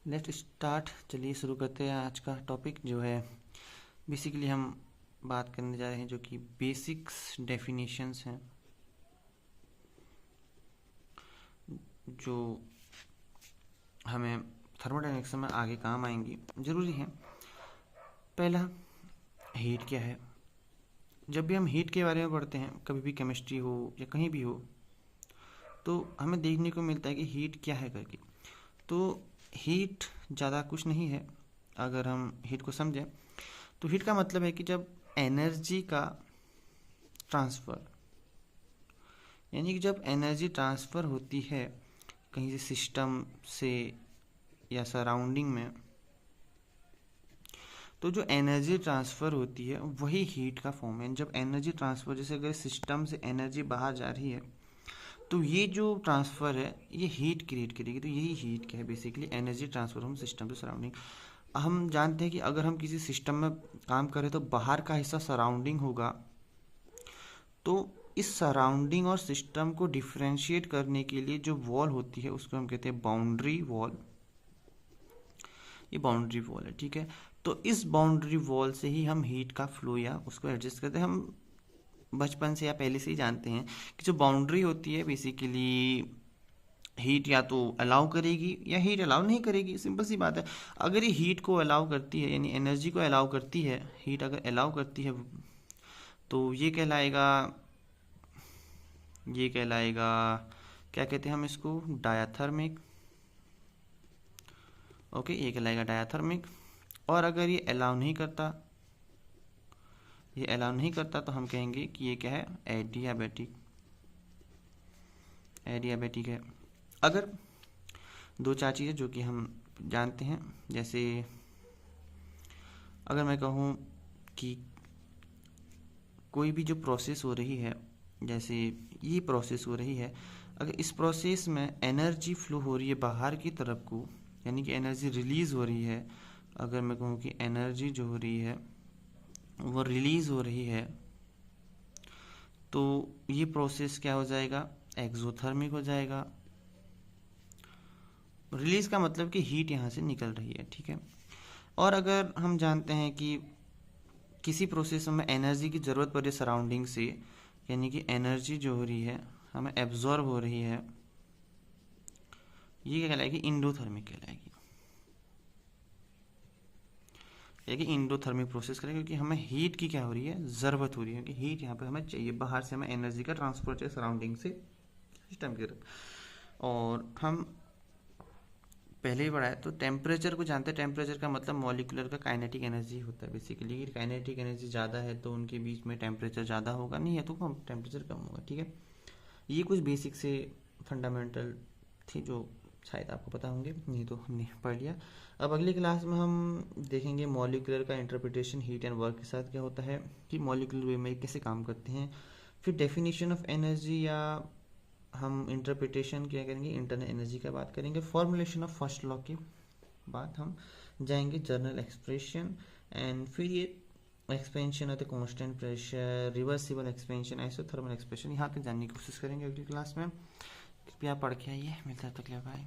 Let's start. चलिए शुरू करते हैं आज का टॉपिक जो है बेसिकली हम बात करने जा रहे हैं जो कि बेसिक्स डेफिनेशंस हैं जो हमें थर्मोडायनेमिक्स में आगे काम आएंगी, ज़रूरी है। पहला, हीट क्या है। जब भी हम हीट के बारे में पढ़ते हैं, कभी भी केमिस्ट्री हो या कहीं भी हो, तो हमें देखने को मिलता है कि हीट क्या है करके। तो हीट ज़्यादा कुछ नहीं है। अगर हम हीट को समझें तो हीट का मतलब है कि जब एनर्जी का ट्रांसफ़र, यानी कि जब एनर्जी ट्रांसफ़र होती है कहीं से सिस्टम से या सराउंडिंग में, तो जो एनर्जी ट्रांसफ़र होती है वही हीट का फॉर्म है। जब एनर्जी ट्रांसफ़र, जैसे अगर सिस्टम से एनर्जी बाहर जा रही है तो ये जो ट्रांसफ़र है ये हीट क्रिएट करेगी। तो यही हीट क्या है, बेसिकली एनर्जी ट्रांसफ़र हम सिस्टम से सराउंडिंग। हम जानते हैं कि अगर हम किसी सिस्टम में काम करें तो बाहर का हिस्सा सराउंडिंग होगा, तो इस सराउंडिंग और सिस्टम को डिफ्रेंशिएट करने के लिए जो वॉल होती है उसको हम कहते हैं बाउंड्री वॉल। ये बाउंड्री वॉल है, ठीक है। तो इस बाउंड्री वॉल से ही हम हीट का फ्लो या उसको एडजस्ट करते हैं। हम बचपन से या पहले से ही जानते हैं कि जो बाउंड्री होती है बेसिकली हीट या तो अलाउ करेगी या हीट अलाउ नहीं करेगी। सिंपल सी बात है। अगर ये हीट को अलाउ करती है, यानी एनर्जी को अलाउ करती है, हीट अगर अलाउ करती है तो ये कहलाएगा क्या कहते हैं हम इसको, डायाथर्मिक। ओके, ये कहलाएगा डायाथर्मिक। और अगर ये अलाउ नहीं करता, तो हम कहेंगे कि ये क्या है, एडियाबैटिक। एडियाबैटिक है। अगर दो चार चीज़ें जो कि हम जानते हैं, जैसे अगर मैं कहूँ कि कोई भी जो प्रोसेस हो रही है, जैसे ये प्रोसेस हो रही है, अगर इस प्रोसेस में एनर्जी फ्लो हो रही है बाहर की तरफ को, यानी कि एनर्जी रिलीज़ हो रही है, अगर मैं कहूँ कि एनर्जी जो हो रही है वो रिलीज़ हो रही है, तो ये प्रोसेस क्या हो जाएगा, एक्सोथर्मिक हो जाएगा। रिलीज़ का मतलब कि हीट यहाँ से निकल रही है, ठीक है। और अगर हम जानते हैं कि किसी प्रोसेस में एनर्जी की ज़रूरत पड़ रही है सराउंडिंग से, यानी कि एनर्जी जो हो रही है हमें एब्जॉर्ब हो रही है, ये क्या कहलाएगी, इंडोथर्मिक कहलाएगी। यानी इंडोथर्मिक प्रोसेस करेंगे क्योंकि हमें हीट की क्या हो रही है, ज़रूरत हो रही है, क्योंकि हीट यहाँ पे हमें चाहिए, बाहर से हमें एनर्जी का ट्रांसफर चाहिए सराउंडिंग से सिस्टम की तरफ। और हम पहले ही पढ़ा है तो टेम्परेचर को जानते हैं। टेम्परेचर का मतलब मॉलिक्यूलर का काइनेटिक एनर्जी होता है बेसिकली। काइनेटिक एनर्जी ज़्यादा है तो उनके बीच में टेम्परेचर ज़्यादा होगा, नहीं है तो कम टेम्परेचर कम होगा, ठीक है। ये कुछ बेसिक से फंडामेंटल थी जो शायद आपको पता होंगे, नहीं तो हमने पढ़ लिया। अब अगली क्लास में हम देखेंगे मॉलिक्यूलर का इंटरप्रिटेशन हीट एंड वर्क के साथ क्या होता है, कि मॉलिक्यूलर वे में कैसे काम करते हैं। फिर डेफिनेशन ऑफ एनर्जी या हम इंटरप्रिटेशन क्या करेंगे, इंटरनल एनर्जी का बात करेंगे। फॉर्मुलेशन ऑफ फर्स्ट लॉ के बाद हम जाएंगे जनरल एक्सप्रेशन, एंड फिर ये expansion of the constant pressure, reversible expansion, isothermal expansion, यहाँ तक जानने की कोशिश करेंगे अगली क्लास में। कृपया पढ़ के आइए। मिलता है, तक बाय।